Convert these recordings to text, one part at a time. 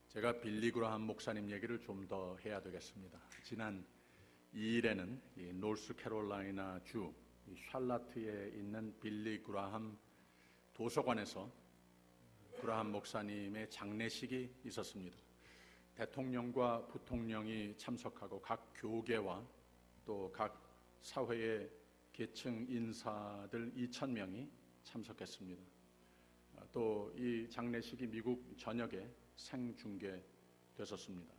제가 빌리 그라함 목사님 얘기를 좀 더 해야 되겠습니다. 지난 2일에는 이 노스캐롤라이나 주 샬라트에 있는 빌리 그라함 도서관에서 그라함 목사님의 장례식이 있었습니다. 대통령과 부통령이 참석하고 각 교계와 또 각 사회의 계층 인사들 2,000명이 참석했습니다. 또 이 장례식이 미국 전역에 생중계됐었습니다.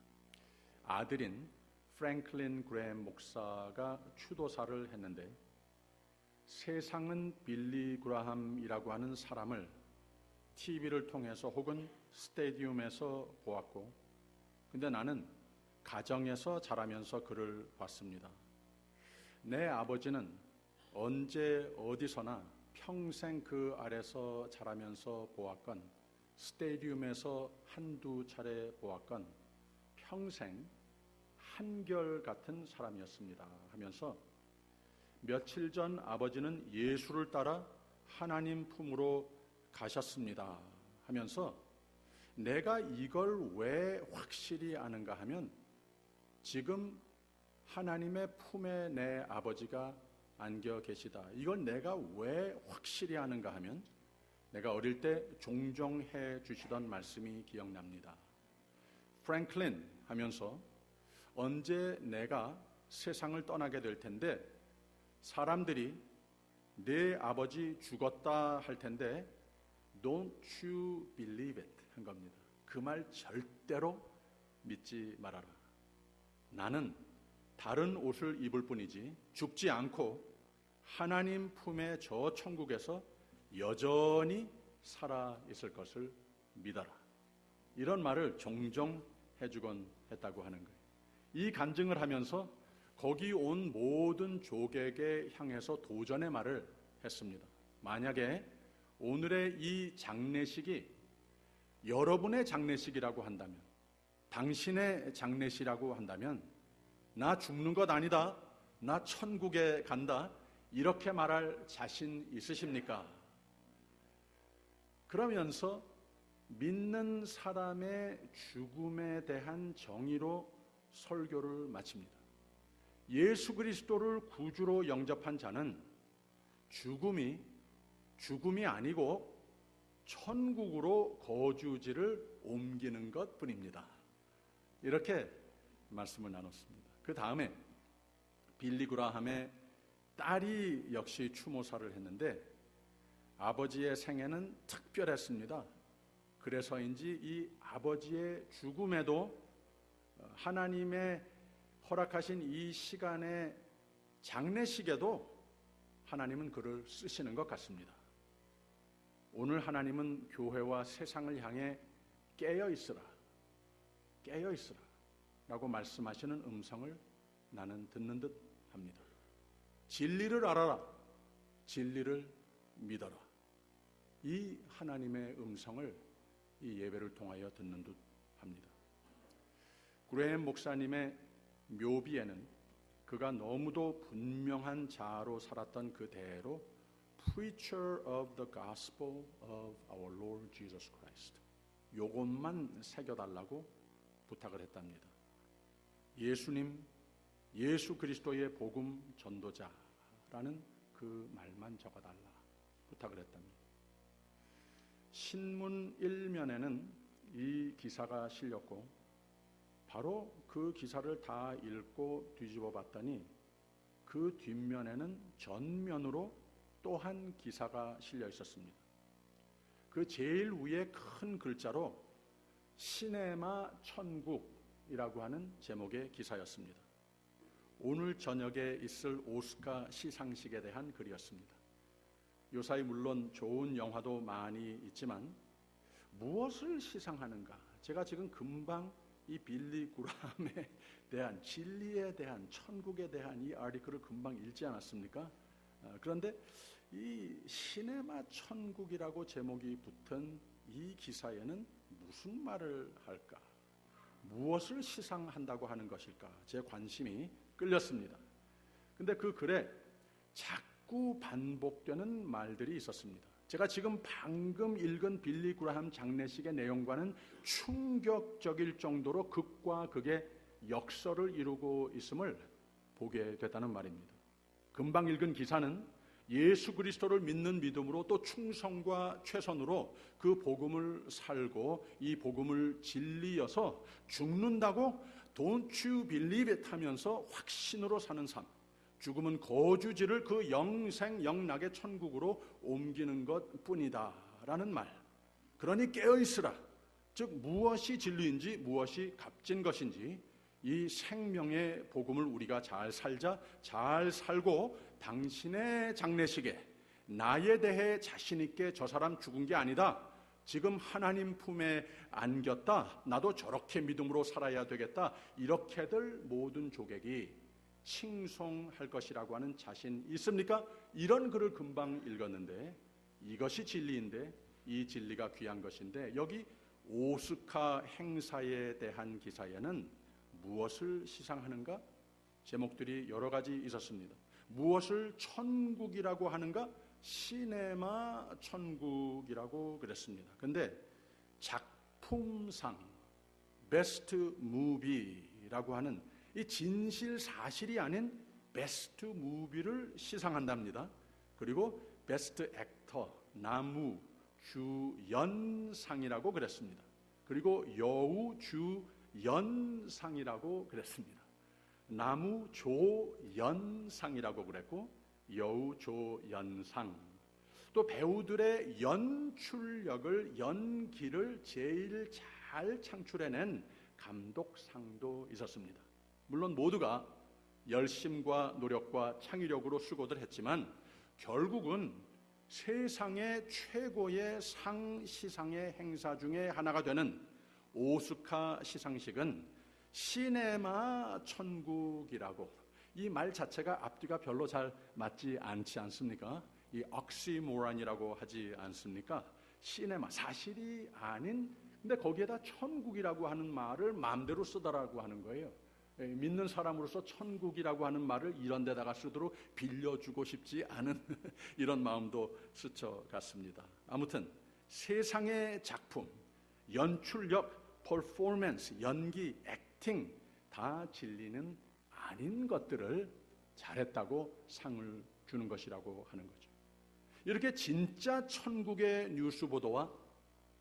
아들인 프랭클린 그레엄 목사가 추도사를 했는데 세상은 빌리 그라함이라고 하는 사람을 TV를 통해서 혹은 스테디움에서 보았고, 근데 나는 가정에서 자라면서 그를 봤습니다. 내 아버지는 언제 어디서나 평생 그 아래서 자라면서 보았건, 스테디움에서 한두 차례 보았건 평생 한결같은 사람이었습니다 하면서 며칠 전 아버지는 예수를 따라 하나님 품으로 가셨습니다 하면서 내가 이걸 왜 확실히 아는가 하면 지금 하나님의 품에 내 아버지가 안겨 계시다. 이걸 내가 왜 확실히 아는가 하면 내가 어릴 때 종종 해 주시던 말씀이 기억납니다. 프랭클린 하면서 언제 내가 세상을 떠나게 될 텐데 사람들이 내 아버지 죽었다 할 텐데 Don't you believe it 한 겁니다. 그 말 절대로 믿지 말아라. 나는 다른 옷을 입을 뿐이지 죽지 않고 하나님 품에 저 천국에서 여전히 살아 있을 것을 믿어라. 이런 말을 종종 해주곤 했다고 하는 거예요. 이 간증을 하면서 거기 온 모든 족에게 향해서 도전의 말을 했습니다. 만약에 오늘의 이 장례식이 여러분의 장례식이라고 한다면, 당신의 장례식이라고 한다면 나 죽는 것 아니다, 나 천국에 간다, 이렇게 말할 자신 있으십니까? 그러면서 믿는 사람의 죽음에 대한 정의로 설교를 마칩니다. 예수 그리스도를 구주로 영접한 자는 죽음이 아니고 천국으로 거주지를 옮기는 것 뿐입니다. 이렇게 말씀을 나눴습니다. 그 다음에 빌리 그라함의 딸이 역시 추모사를 했는데 아버지의 생애는 특별했습니다. 그래서인지 이 아버지의 죽음에도 하나님의 허락하신 이 시간의 장례식에도 하나님은 그를 쓰시는 것 같습니다. 오늘 하나님은 교회와 세상을 향해 깨어있으라 라고 말씀하시는 음성을 나는 듣는 듯 합니다. 진리를 알아라, 진리를 믿어라. 이 하나님의 음성을 이 예배를 통하여 듣는 듯 합니다. 그레엄 목사님의 묘비에는 그가 너무도 분명한 자아로 살았던 그대로 Preacher of the Gospel of our Lord Jesus Christ, 요것만 새겨달라고 부탁을 했답니다. 예수 그리스도의 복음 전도자라는 그 말만 적어달라 부탁을 했답니다. 신문 1면에는 이 기사가 실렸고 바로 그 기사를 다 읽고 뒤집어 봤더니 그 뒷면에는 전면으로 또 한 기사가 실려 있었습니다. 그 제일 위에 큰 글자로 시네마 천국이라고 하는 제목의 기사였습니다. 오늘 저녁에 있을 오스카 시상식에 대한 글이었습니다. 요사이 물론 좋은 영화도 많이 있지만 무엇을 시상하는가? 제가 지금 금방 이 빌리 그라함에 대한 진리에 대한 천국에 대한 이 아티클을 금방 읽지 않았습니까? 그런데 이 시네마 천국이라고 제목이 붙은 이 기사에는 무슨 말을 할까? 무엇을 시상한다고 하는 것일까? 제 관심이 끌렸습니다. 근데 그 글에 자꾸 반복되는 말들이 있었습니다. 제가 지금 방금 읽은 빌리 그라함 장례식의 내용과는 충격적일 정도로 극과 극의 역설을 이루고 있음을 보게 됐다는 말입니다. 금방 읽은 기사는 예수 그리스도를 믿는 믿음으로 또 충성과 최선으로 그 복음을 살고 이 복음을 진리여서 죽는다고 Don't you believe it 하면서 확신으로 사는 삶, 죽음은 거주지를 그 영생영락의 천국으로 옮기는 것뿐이다 라는 말. 그러니 깨어있으라. 즉 무엇이 진리인지 무엇이 값진 것인지 이 생명의 복음을 우리가 잘 살자, 잘 살고 당신의 장례식에 나에 대해 자신 있게 저 사람 죽은 게 아니다, 지금 하나님 품에 안겼다, 나도 저렇게 믿음으로 살아야 되겠다, 이렇게들 모든 조객이 칭송할 것이라고 하는 자신 있습니까? 이런 글을 금방 읽었는데 이것이 진리인데, 이 진리가 귀한 것인데, 여기 오스카 행사에 대한 기사에는 무엇을 시상하는가? 제목들이 여러 가지 있었습니다. 무엇을 천국이라고 하는가? 시네마 천국이라고 그랬습니다. 근데 작품상 베스트 무비라고 하는 이 진실 사실이 아닌 베스트 무비를 시상한답니다. 그리고 베스트 액터 나무 주연상이라고 그랬습니다. 그리고 여우 주연상이라고 그랬습니다. 나무 조연상이라고 그랬고 여우 조연상, 또 배우들의 연출력을, 연기를 제일 잘 창출해낸 감독상도 있었습니다. 물론 모두가 열심과 노력과 창의력으로 수고들 했지만 결국은 세상의 최고의 상 시상의 행사 중에 하나가 되는 오스카 시상식은 시네마 천국이라고, 이 말 자체가 앞뒤가 별로 잘 맞지 않지 않습니까? 이 억시모란이라고 하지 않습니까? 시네마, 사실이 아닌, 근데 거기에다 천국이라고 하는 말을 마음대로 쓰더라고 하는 거예요. 믿는 사람으로서 천국이라고 하는 말을 이런 데다가 쓰도록 빌려주고 싶지 않은 이런 마음도 스쳐갔습니다. 아무튼 세상의 작품, 연출력, 퍼포먼스, 연기, 액팅 다 진리는 아닌 것들을 잘했다고 상을 주는 것이라고 하는 거죠. 이렇게 진짜 천국의 뉴스 보도와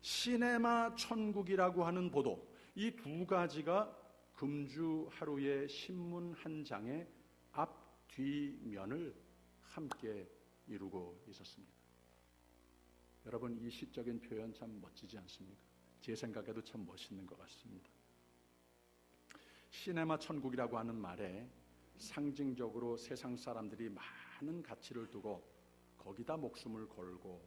시네마 천국이라고 하는 보도, 이 두 가지가 금주 하루의 신문 한 장의 앞, 뒷면을 함께 이루고 있었습니다. 여러분, 이 시적인 표현 참 멋지지 않습니까? 제 생각에도 참 멋있는 것 같습니다. 시네마 천국이라고 하는 말에 상징적으로 세상 사람들이 많은 가치를 두고 거기다 목숨을 걸고,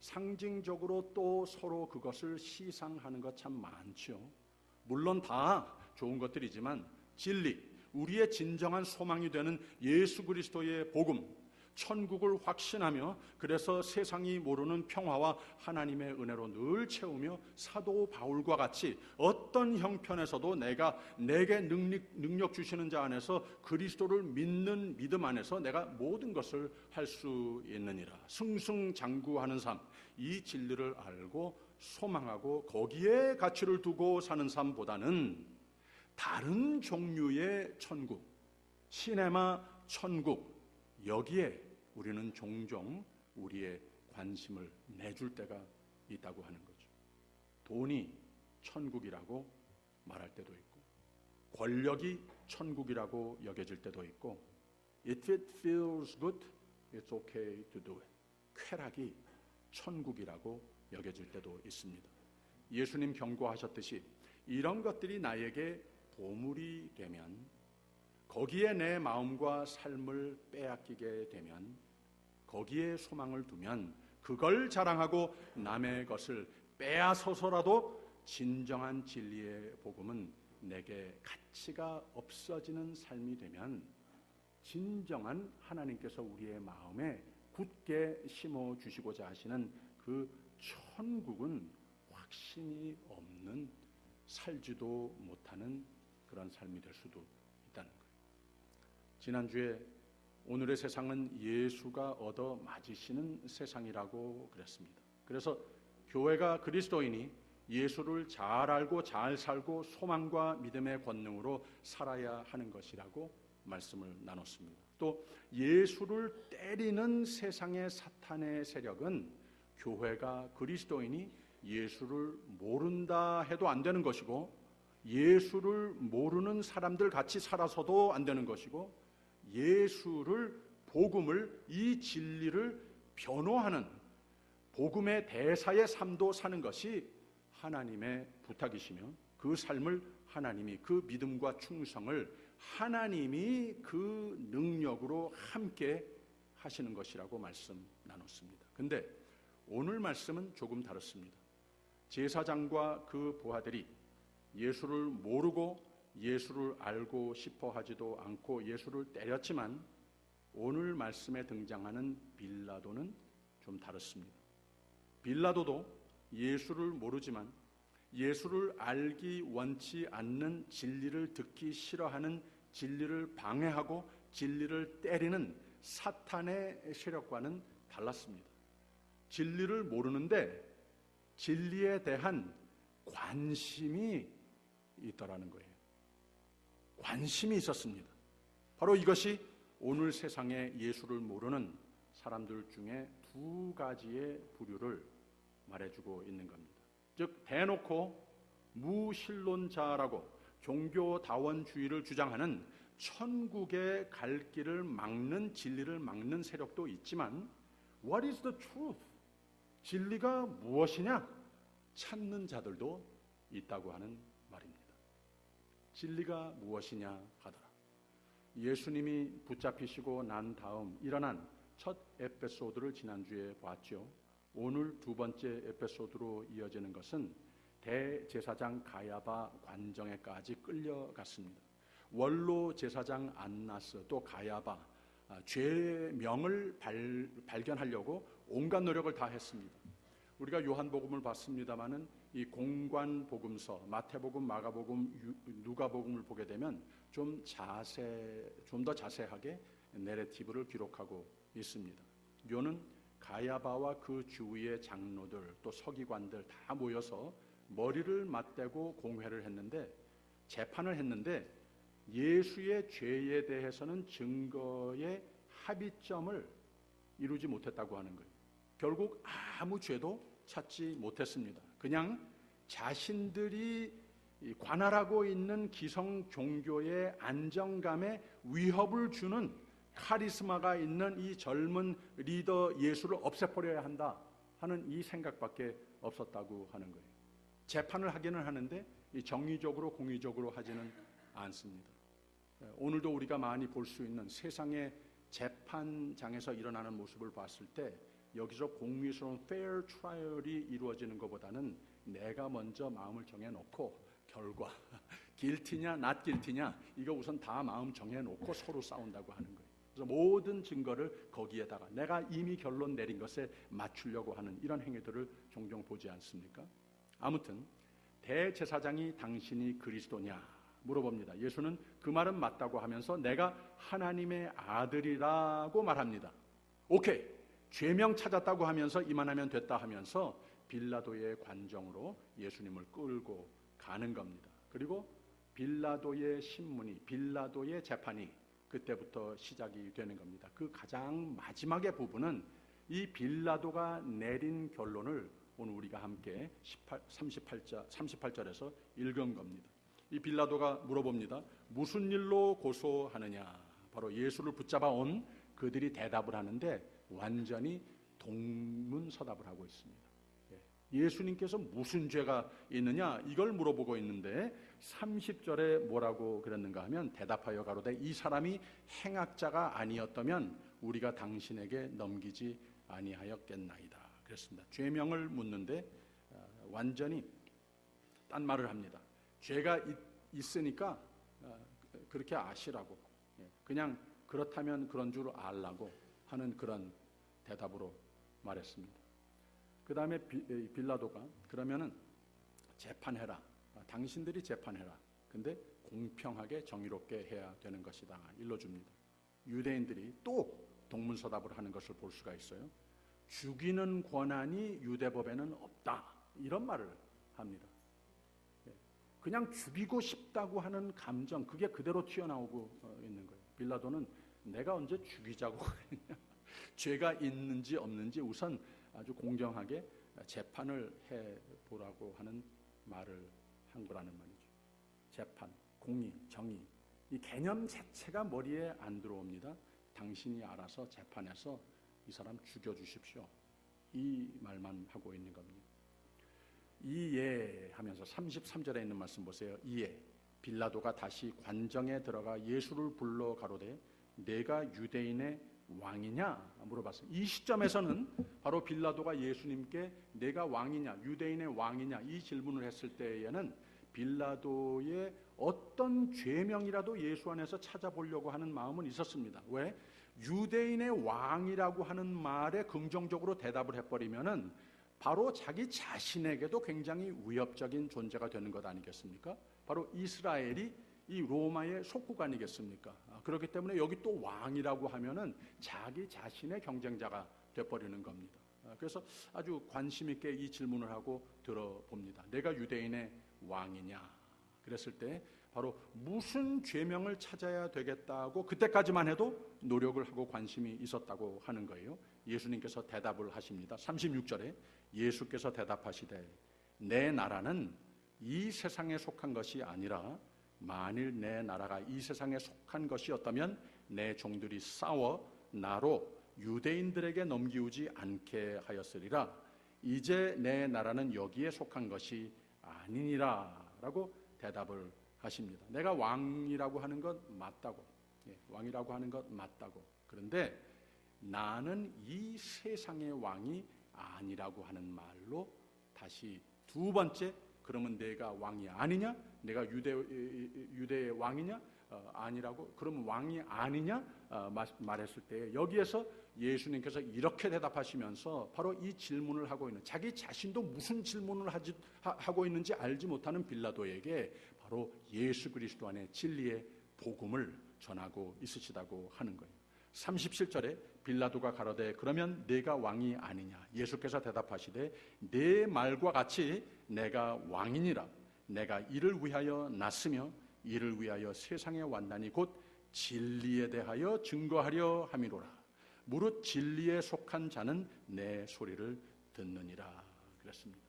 상징적으로 또 서로 그것을 시상하는 것 참 많죠. 물론 다 좋은 것들이지만 진리, 우리의 진정한 소망이 되는 예수 그리스도의 복음, 천국을 확신하며 그래서 세상이 모르는 평화와 하나님의 은혜로 늘 채우며 사도 바울과 같이 어떤 형편에서도 내게 능력 주시는 자 안에서, 그리스도를 믿는 믿음 안에서 내가 모든 것을 할 수 있느니라, 승승장구하는 삶, 이 진리를 알고 소망하고 거기에 가치를 두고 사는 삶보다는 다른 종류의 천국, 시네마 천국, 여기에 우리는 종종 우리의 관심을 내줄 때가 있다고 하는 거죠. 돈이 천국이라고 말할 때도 있고, 권력이 천국이라고 여겨질 때도 있고, If it feels good, it's okay to do it. 쾌락이 천국이라고 여겨질 때도 있습니다. 예수님 경고하셨듯이 이런 것들이 나에게 보물이 되면, 거기에 내 마음과 삶을 빼앗기게 되면, 거기에 소망을 두면, 그걸 자랑하고 남의 것을 빼앗아서라도 진정한 진리의 복음은 내게 가치가 없어지는 삶이 되면, 진정한 하나님께서 우리의 마음에 굳게 심어주시고자 하시는 그 천국은 확신이 없는, 살지도 못하는 그런 삶이 될 수도 있다는 거예요. 지난주에 오늘의 세상은 예수가 얻어 맞으시는 세상이라고 그랬습니다. 그래서 교회가 그리스도인이 예수를 잘 알고 잘 살고 소망과 믿음의 권능으로 살아야 하는 것이라고 말씀을 나눴습니다. 또 예수를 때리는 세상의 사탄의 세력은 교회가 그리스도인이 예수를 모른다 해도 안 되는 것이고, 예수를 모르는 사람들 같이 살아서도 안 되는 것이고, 예수를, 복음을, 이 진리를 변호하는 복음의 대사의 삶도 사는 것이 하나님의 부탁이시며, 그 삶을 하나님이, 그 믿음과 충성을 하나님이 그 능력으로 함께 하시는 것이라고 말씀 나눴습니다. 근데 오늘 말씀은 조금 다릅니다. 제사장과 그 부하들이 예수를 모르고 예수를 알고 싶어 하지도 않고 예수를 때렸지만, 오늘 말씀에 등장하는 빌라도는 좀 다릅니다. 빌라도도 예수를 모르지만 예수를 알기 원치 않는, 진리를 듣기 싫어하는, 진리를 방해하고 진리를 때리는 사탄의 세력과는 달랐습니다. 진리를 모르는데 진리에 대한 관심이 있더라는 거예요. 관심이 있었습니다. 바로 이것이 오늘 세상에 예수를 모르는 사람들 중에 두 가지의 부류를 말해주고 있는 겁니다. 즉, 대놓고 무신론자라고 종교다원주의를 주장하는, 천국에 갈 길을 막는, 진리를 막는 세력도 있지만, What is the truth? 진리가 무엇이냐? 찾는 자들도 있다고 하는 말입니다. 진리가 무엇이냐 하더라. 예수님이 붙잡히시고 난 다음 일어난 첫 에피소드를 지난주에 봤죠. 오늘 두 번째 에피소드로 이어지는 것은 대제사장 가야바 관정에까지 끌려갔습니다. 원로 제사장 안나스, 또 가야바, 죄명을 발견하려고 온갖 노력을 다 했습니다. 우리가 요한복음을 봤습니다마는 이 공관복음서, 마태복음, 마가복음, 누가복음을 보게 되면 좀 더 자세하게 내레티브를 기록하고 있습니다. 요는 가야바와 그 주위의 장로들, 또 서기관들 다 모여서 머리를 맞대고 공회를 했는데, 재판을 했는데, 예수의 죄에 대해서는 증거의 합의점을 이루지 못했다고 하는 거예요. 결국 아무 죄도 찾지 못했습니다. 그냥 자신들이 관할하고 있는 기성 종교의 안정감에 위협을 주는 카리스마가 있는 이 젊은 리더 예수를 없애버려야 한다 하는 이 생각밖에 없었다고 하는 거예요. 재판을 하기는 하는데 정의적으로 공의적으로 하지는 않습니다. 오늘도 우리가 많이 볼 수 있는 세상의 재판장에서 일어나는 모습을 봤을 때, 여기서 공의스러운 fair trial이 이루어지는 것보다는 내가 먼저 마음을 정해놓고 결과 guilty냐 not guilty냐 이거 우선 다 마음 정해놓고 서로 싸운다고 하는 거예요. 그래서 모든 증거를 거기에다가 내가 이미 결론 내린 것에 맞추려고 하는 이런 행위들을 종종 보지 않습니까? 아무튼 대제사장이 당신이 그리스도냐 물어봅니다. 예수는 그 말은 맞다고 하면서 내가 하나님의 아들이라고 말합니다. 오케이, 죄명 찾았다고 하면서 이만하면 됐다 하면서 빌라도의 관정으로 예수님을 끌고 가는 겁니다. 그리고 빌라도의 신문이, 빌라도의 재판이 그때부터 시작이 되는 겁니다. 그 가장 마지막의 부분은 이 빌라도가 내린 결론을 오늘 우리가 함께 38절에서 읽은 겁니다. 이 빌라도가 물어봅니다. 무슨 일로 고소하느냐? 바로 예수를 붙잡아 온 그들이 대답을 하는데 완전히 동문서답을 하고 있습니다. 예수님께서 무슨 죄가 있느냐 이걸 물어보고 있는데 30절에 뭐라고 그랬는가 하면 대답하여 가로되 이 사람이 행악자가 아니었다면 우리가 당신에게 넘기지 아니하였겠나이다 그랬습니다. 죄명을 묻는데 완전히 딴 말을 합니다. 죄가 있으니까 그렇게 아시라고, 그냥 그렇다면 그런 줄 알라고 하는 그런 대답으로 말했습니다. 그 다음에 빌라도가 그러면은 재판해라. 당신들이 재판해라. 근데 공평하게 정의롭게 해야 되는 것이다. 일러줍니다. 유대인들이 또 동문서답을 하는 것을 볼 수가 있어요. 죽이는 권한이 유대법에는 없다, 이런 말을 합니다. 그냥 죽이고 싶다고 하는 감정, 그게 그대로 튀어나오고 있는 거예요. 빌라도는 내가 언제 죽이자고 그랬냐, 죄가 있는지 없는지 우선 아주 공정하게 재판을 해보라고 하는 말을 한 거라는 말이죠. 재판, 공의, 정의, 이 개념 자체가 머리에 안 들어옵니다. 당신이 알아서 재판해서 이 사람 죽여주십시오, 이 말만 하고 있는 겁니다. 이해하면서 33절에 있는 말씀 보세요. 이에 빌라도가 다시 관정에 들어가 예수를 불러 가로되 내가 유대인의 왕이냐 물어봤어요. 이 시점에서는 바로 빌라도가 예수님께 내가 왕이냐, 유대인의 왕이냐 이 질문을 했을 때에는 빌라도의 어떤 죄명이라도 예수 안에서 찾아보려고 하는 마음은 있었습니다. 왜? 유대인의 왕이라고 하는 말에 긍정적으로 대답을 해버리면은 바로 자기 자신에게도 굉장히 위협적인 존재가 되는 것 아니겠습니까? 바로 이스라엘이 이 로마의 속국 아니겠습니까? 그렇기 때문에 여기 또 왕이라고 하면은 자기 자신의 경쟁자가 돼버리는 겁니다. 그래서 아주 관심 있게 이 질문을 하고 들어봅니다. 내가 유대인의 왕이냐? 그랬을 때 바로 무슨 죄명을 찾아야 되겠다고 그때까지만 해도 노력을 하고 관심이 있었다고 하는 거예요. 예수님께서 대답을 하십니다. 36절에 예수께서 대답하시되 내 나라는 이 세상에 속한 것이 아니라 만일 내 나라가 이 세상에 속한 것이었다면 내 종들이 싸워 나로 유대인들에게 넘기우지 않게 하였으리라. 이제 내 나라는 여기에 속한 것이 아니니라 라고 대답을 하십니다. 내가 왕이라고 하는 것 맞다고, 왕이라고 하는 것 맞다고. 그런데 나는 이 세상의 왕이 아니라고 하는 말로 다시 두 번째, 그러면 내가 왕이 아니냐? 내가 유대의 왕이냐? 아니라고. 그러면 왕이 아니냐? 말했을 때 여기에서 예수님께서 이렇게 대답하시면서 바로 이 질문을 하고 있는, 자기 자신도 무슨 질문을 하고 있는지 알지 못하는 빌라도에게 바로 예수 그리스도 안에 진리의 복음을 전하고 있으시다고 하는 거예요. 37절에 빌라도가 가로되 그러면 내가 왕이 아니냐? 예수께서 대답하시되 내 말과 같이 내가 왕이니라. 내가 이를 위하여 났으며 이를 위하여 세상에 왔나니 곧 진리에 대하여 증거하려 함이로라. 무릇 진리에 속한 자는 내 소리를 듣느니라. 그랬습니다.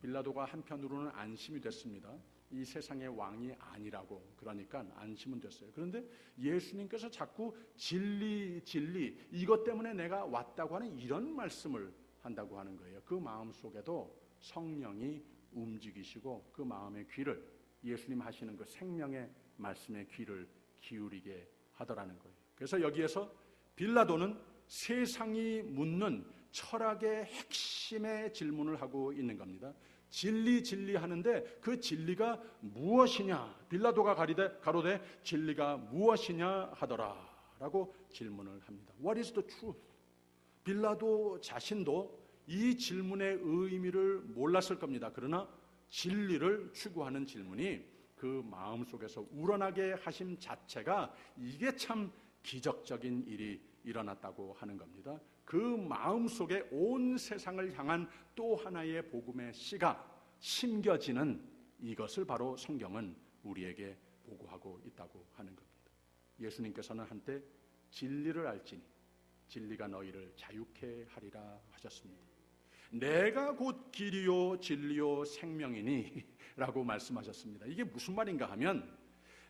빌라도가 한편으로는 안심이 됐습니다. 이 세상의 왕이 아니라고. 그러니까 안심은 됐어요. 그런데 예수님께서 자꾸 진리 이것 때문에 내가 왔다고 하는 이런 말씀을 한다고 하는 거예요. 그 마음 속에도 성령이 움직이시고 그 마음의 귀를, 예수님 하시는 그 생명의 말씀의 귀를 기울이게 하더라는 거예요. 그래서 여기에서 빌라도는 세상이 묻는 철학의 핵심의 질문을 하고 있는 겁니다. 진리 하는데 그 진리가 무엇이냐? 빌라도가 가로되 진리가 무엇이냐 하더라 라고 질문을 합니다. What is the truth? 빌라도 자신도 이 질문의 의미를 몰랐을 겁니다. 그러나 진리를 추구하는 질문이 그 마음속에서 우러나게 하심 자체가 이게 참 기적적인 일이 일어났다고 하는 겁니다. 그 마음속에 온 세상을 향한 또 하나의 복음의 씨가 심겨지는 이것을 바로 성경은 우리에게 보고하고 있다고 하는 겁니다. 예수님께서는 한때 진리를 알지니 진리가 너희를 자유케 하리라 하셨습니다. 내가 곧 길이요 진리요 생명이니 라고 말씀하셨습니다. 이게 무슨 말인가 하면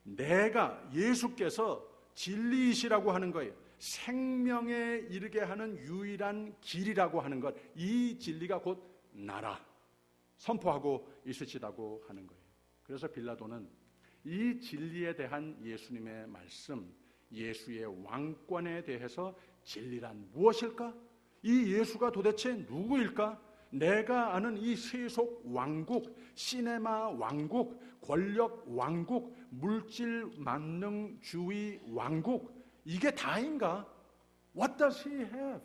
내가, 예수께서 진리이시라고 하는 거예요. 생명에 이르게 하는 유일한 길이라고 하는 것, 이 진리가 곧 나라 선포하고 있으시다고 하는 거예요. 그래서 빌라도는 이 진리에 대한 예수님의 말씀, 예수의 왕권에 대해서 진리란 무엇일까? 이 예수가 도대체 누구일까? 내가 아는 이 세속 왕국, 시네마 왕국, 권력 왕국, 물질 만능주의 왕국, 이게 다인가? What does he have?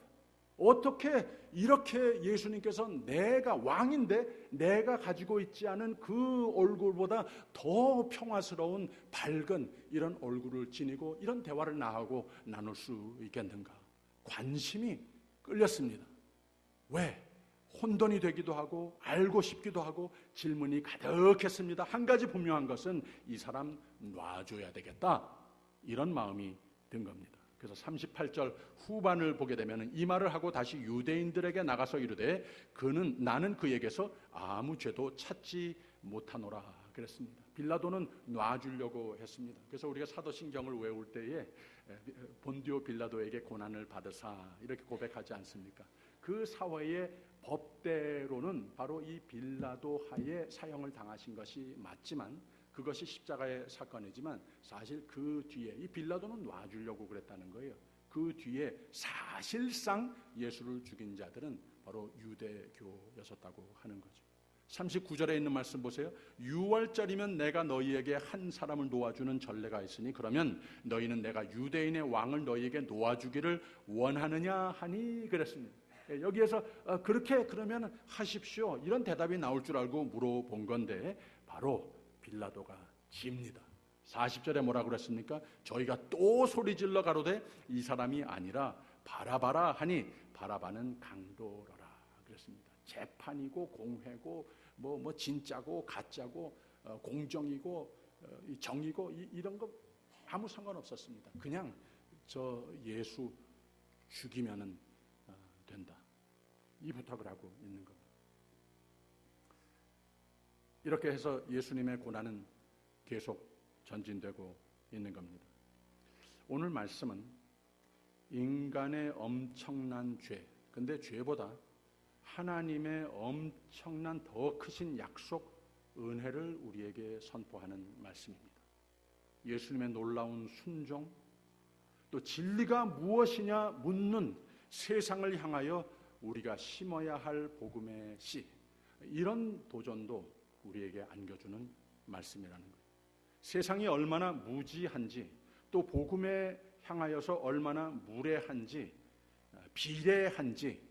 어떻게 이렇게 예수님께서 내가 왕인데 내가 가지고 있지 않은 그 얼굴보다 더 평화스러운 밝은 이런 얼굴을 지니고 이런 대화를 나하고 나눌 수 있겠는가? 관심이 끌렸습니다. 왜? 혼돈이 되기도 하고 알고 싶기도 하고 질문이 가득했습니다. 한 가지 분명한 것은 이 사람 놔줘야 되겠다, 이런 마음이 든 겁니다. 그래서 38절 후반을 보게 되면 이 말을 하고 다시 유대인들에게 나가서 이르되 나는 그에게서 아무 죄도 찾지 못하노라 그랬습니다. 빌라도는 놔주려고 했습니다. 그래서 우리가 사도신경을 외울 때에 본디오 빌라도에게 고난을 받으사 이렇게 고백하지 않습니까? 그 사회의 법대로는 바로 이 빌라도 하에 사형을 당하신 것이 맞지만, 그것이 십자가의 사건이지만 사실 그 뒤에 이 빌라도는 놔주려고 그랬다는 거예요. 그 뒤에 사실상 예수를 죽인 자들은 바로 유대교였었다고 하는 거죠. 39절에 있는 말씀 보세요. 6월절이면 내가 너희에게 한 사람을 놓아주는 전례가 있으니 그러면 너희는 내가 유대인의 왕을 너희에게 놓아주기를 원하느냐 하니 그랬습니다. 여기에서 그렇게 그러면 하십시오, 이런 대답이 나올 줄 알고 물어본 건데 바로 빌라도가 집니다. 40절에 뭐라 그랬습니까? 저희가 또 소리질러 가로되 이 사람이 아니라 바라바라 하니 바라바는 강도로라 그랬습니다. 재판이고 공회고 뭐 진짜고 가짜고 공정이고 정이고 이런 거 아무 상관없었습니다. 그냥 저 예수 죽이면은 된다, 이 부탁을 하고 있는 겁니다. 이렇게 해서 예수님의 고난은 계속 전진되고 있는 겁니다. 오늘 말씀은 인간의 엄청난 죄, 근데 죄보다 하나님의 엄청난 더 크신 약속, 은혜를 우리에게 선포하는 말씀입니다. 예수님의 놀라운 순종, 또 진리가 무엇이냐 묻는 세상을 향하여 우리가 심어야 할 복음의 씨, 이런 도전도 우리에게 안겨주는 말씀이라는 거예요. 세상이 얼마나 무지한지, 또 복음에 향하여서 얼마나 무례한지, 비례한지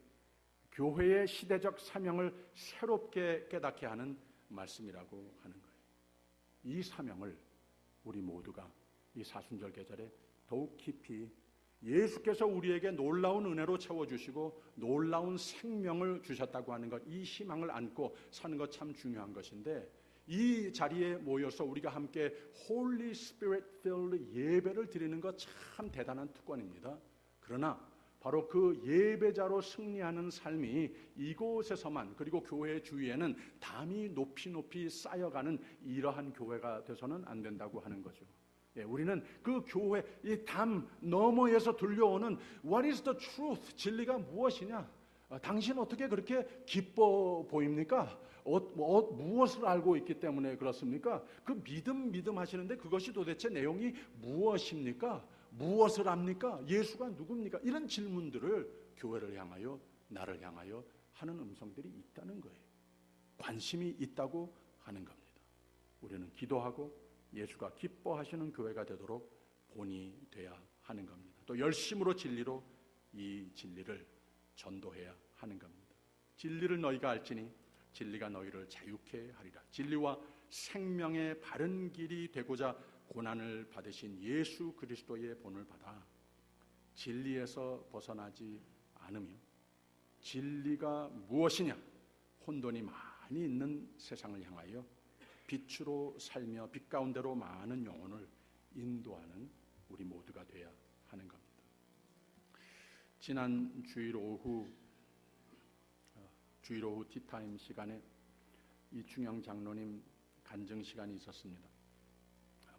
교회의 시대적 사명을 새롭게 깨닫게 하는 말씀이라고 하는 거예요. 이 사명을 우리 모두가 이 사순절 계절에 더욱 깊이 예수께서 우리에게 놀라운 은혜로 채워주시고 놀라운 생명을 주셨다고 하는 것, 이 희망을 안고 사는 것 참 중요한 것인데, 이 자리에 모여서 우리가 함께 Holy Spirit filled 예배를 드리는 것 참 대단한 특권입니다. 그러나 바로 그 예배자로 승리하는 삶이 이곳에서만, 그리고 교회 주위에는 담이 높이 쌓여가는 이러한 교회가 돼서는 안 된다고 하는 거죠. 우리는 그 교회, 이 담 너머에서 들려오는 What is the truth? 진리가 무엇이냐? 당신 어떻게 그렇게 기뻐 보입니까? 무엇을 알고 있기 때문에 그렇습니까? 그 믿음 하시는데 그것이 도대체 내용이 무엇입니까? 무엇을 압니까? 예수가 누굽니까? 이런 질문들을 교회를 향하여, 나를 향하여 하는 음성들이 있다는 거예요. 관심이 있다고 하는 겁니다. 우리는 기도하고 예수가 기뻐하시는 교회가 되도록 본이 돼야 하는 겁니다. 또 열심으로 진리로 이 진리를 전도해야 하는 겁니다. 진리를 너희가 알지니 진리가 너희를 자유케 하리라. 진리와 생명의 바른 길이 되고자 고난을 받으신 예수 그리스도의 본을 받아 진리에서 벗어나지 않으며 진리가 무엇이냐, 혼돈이 많이 있는 세상을 향하여 빛으로 살며 빛 가운데로 많은 영혼을 인도하는 우리 모두가 되어야 하는 겁니다. 지난 주일 오후 티타임 시간에 이충영 장로님 간증 시간이 있었습니다.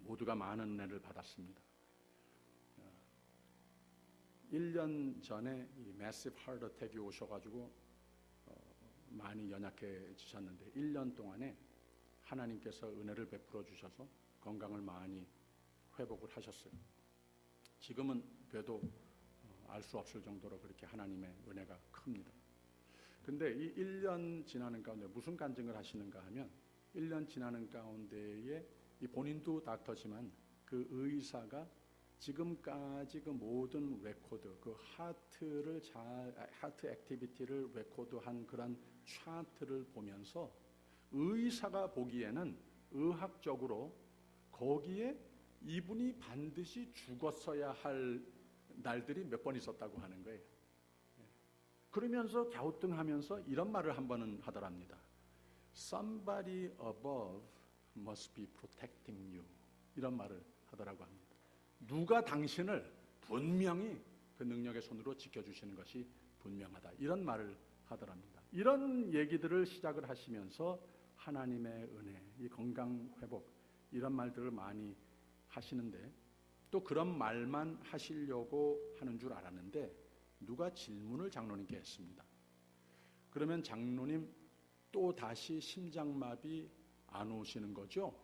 모두가 많은 은혜를 받았습니다. 1년 전에 이 Massive Heart Attack이 오셔가지고 많이 연약해지셨는데 1년 동안에 하나님께서 은혜를 베풀어 주셔서 건강을 많이 회복을 하셨어요. 지금은 봬도 알 수 없을 정도로 그렇게 하나님의 은혜가 큽니다. 근데 이 1년 지나는 가운데 무슨 간증을 하시는가 하면 1년 지나는 가운데에 이 본인도 닥터지만 그 의사가 지금까지 그 모든 레코드, 그 하트 액티비티를 레코드한 그런 차트를 보면서 의사가 보기에는 의학적으로 거기에 이분이 반드시 죽었어야 할 날들이 몇 번 있었다고 하는 거예요. 그러면서 갸우뚱하면서 이런 말을 한 번은 하더랍니다. Somebody above must be protecting you. 이런 말을 하더라고 합니다. 누가 당신을 분명히 그 능력의 손으로 지켜주시는 것이 분명하다. 이런 말을 하더랍니다. 이런 얘기들을 시작을 하시면서 하나님의 은혜, 이 건강 회복 이런 말들을 많이 하시는데 또 그런 말만 하시려고 하는 줄 알았는데 누가 질문을 장로님께 했습니다. 그러면 장로님 또 다시 심장마비 안 오시는 거죠?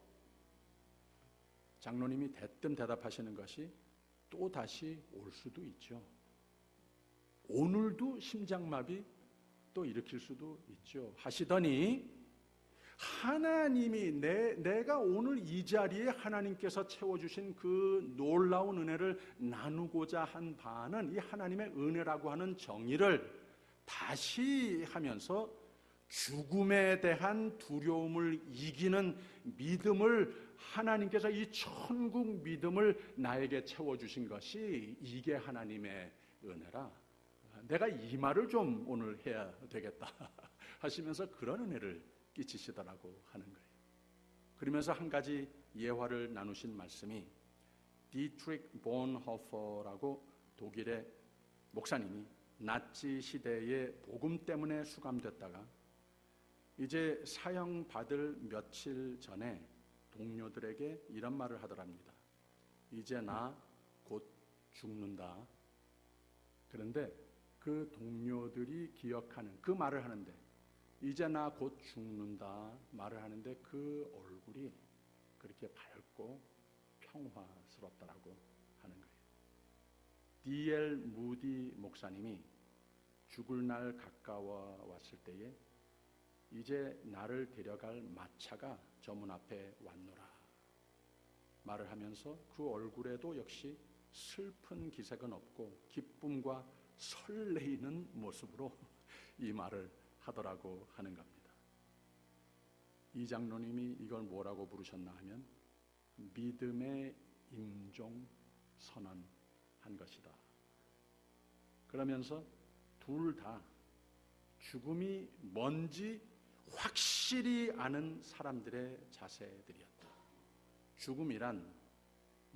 장로님이 대뜸 대답하시는 것이 또 다시 올 수도 있죠. 오늘도 심장마비 또 일으킬 수도 있죠. 하시더니 하나님이 내가 오늘 이 자리에 하나님께서 채워주신 그 놀라운 은혜를 나누고자 한 바는 이 하나님의 은혜라고 하는 정의를 다시 하면서 죽음에 대한 두려움을 이기는 믿음을 하나님께서 이 천국 믿음을 나에게 채워주신 것이 이게 하나님의 은혜라. 내가 이 말을 좀 오늘 해야 되겠다 하시면서 그런 은혜를 끼치시더라고 하는 거예요. 그러면서 한 가지 예화를 나누신 말씀이 디트리크 본호퍼라고 독일의 목사님이 나치 시대의 복음 때문에 수감됐다가 이제 사형받을 며칠 전에 동료들에게 이런 말을 하더랍니다. 이제 나 곧 죽는다. 그런데 그 동료들이 기억하는 그 말을 하는데 이제 나 곧 죽는다 말을 하는데 그 얼굴이 그렇게 밝고 평화스럽다라고 하는 거예요. D.L. 무디 목사님이 죽을 날 가까워 왔을 때에 이제 나를 데려갈 마차가 저 문 앞에 왔노라 말을 하면서 그 얼굴에도 역시 슬픈 기색은 없고 기쁨과 설레이는 모습으로 이 말을 하더라고 하는 겁니다. 이 장로님이 이걸 뭐라고 부르셨나 하면 믿음의 임종 선언한 것이다. 그러면서 둘 다 죽음이 뭔지 확실히 아는 사람들의 자세들이었다. 죽음이란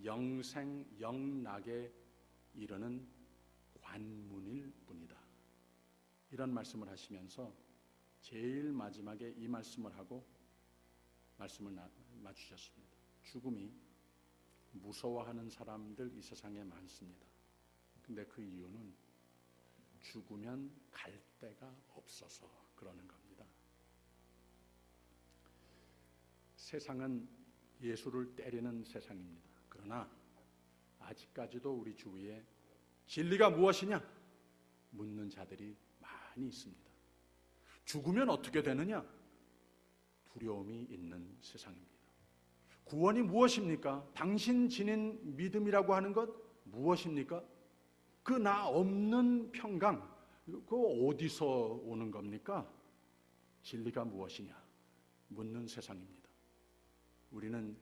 영생 영락에 이르는 관문일 뿐이다. 이런 말씀을 하시면서 제일 마지막에 이 말씀을 하고 말씀을 마치셨습니다. 죽음이 무서워하는 사람들 이 세상에 많습니다. 근데 그 이유는 죽으면 갈 데가 없어서 그러는 겁니다. 세상은 예수를 때리는 세상입니다. 그러나 아직까지도 우리 주위에 진리가 무엇이냐 묻는 자들이 많이 있습니다. 죽으면 어떻게 되느냐? 두려움이 있는 세상입니다. 구원이 무엇입니까? 당신 지닌 믿음이라고 하는 것 무엇입니까? 그 나 없는 평강, 그거 어디서 오는 겁니까? 진리가 무엇이냐? 묻는 세상입니다. 우리는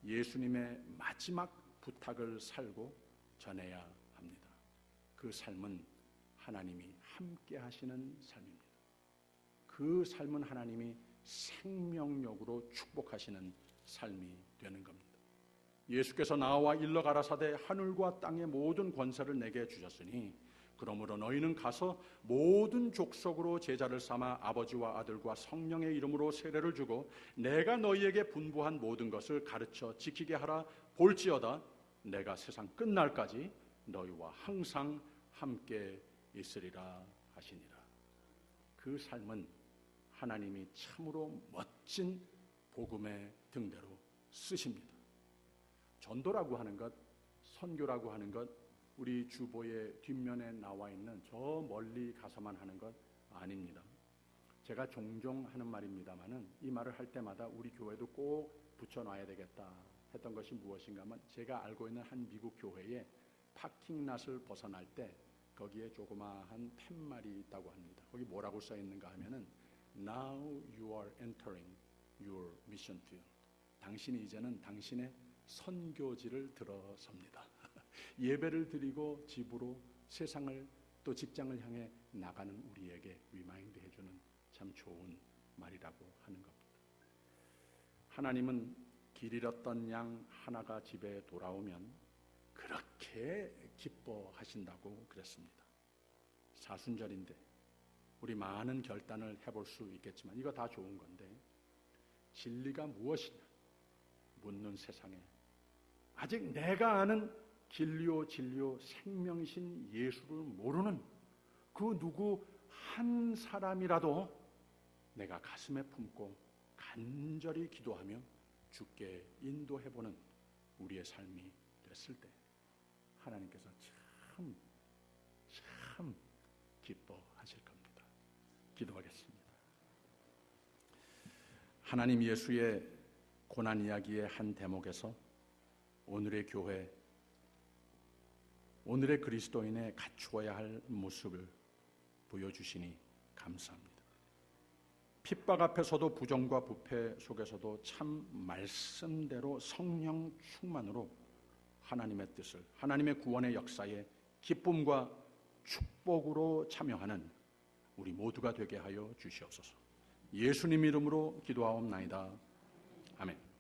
예수님의 마지막 부탁을 살고 전해야 합니다. 그 삶은 하나님이 함께 하시는 삶입니다. 그 삶은 하나님이 생명력으로 축복하시는 삶이 되는 겁니다. 예수께서 나와 일러 가라사대 하늘과 땅의 모든 권세를 내게 주셨으니 그러므로 너희는 가서 모든 족속으로 제자를 삼아 아버지와 아들과 성령의 이름으로 세례를 주고 내가 너희에게 분부한 모든 것을 가르쳐 지키게 하라. 볼지어다 내가 세상 끝날까지 너희와 항상 함께 있으리라 하시니라. 그 삶은 하나님이 참으로 멋진 복음의 등대로 쓰십니다. 전도라고 하는 것, 선교라고 하는 것, 우리 주보의 뒷면에 나와 있는 저 멀리 가서만 하는 것 아닙니다. 제가 종종 하는 말입니다만은 이 말을 할 때마다 우리 교회도 꼭 붙여놔야 되겠다 했던 것이 무엇인가 하면 제가 알고 있는 한 미국 교회에 파킹랏을 벗어날 때 거기에 조그마한 팻말이 있다고 합니다. 거기 뭐라고 써 있는가 하면은 Now you are entering your mission field. 당신이 이제는 당신의 선교지를 들어섭니다. 예배를 드리고 집으로 세상을 또 직장을 향해 나가는 우리에게 리마인드 해주는 참 좋은 말이라고 하는 겁니다. 하나님은 길 잃었던 양 하나가 집에 돌아오면 그렇게 기뻐하신다고 그랬습니다. 사순절인데 우리 많은 결단을 해볼 수 있겠지만 이거 다 좋은 건데 진리가 무엇이냐 묻는 세상에 아직 내가 아는 길리오 진리오 생명이신 예수를 모르는 그 누구 한 사람이라도 내가 가슴에 품고 간절히 기도하며 주께 인도해보는 우리의 삶이 됐을 때 하나님께서 참 기뻐하실 겁니다. 기도하겠습니다. 하나님, 예수의 고난 이야기의 한 대목에서 오늘의 교회, 오늘의 그리스도인의 갖추어야 할 모습을 보여주시니 감사합니다. 핍박 앞에서도 부정과 부패 속에서도 참 말씀대로 성령 충만으로 하나님의 뜻을, 하나님의 구원의 역사에 기쁨과 축복으로 참여하는 우리 모두가 되게 하여 주시옵소서. 예수님 이름으로 기도하옵나이다. 아멘.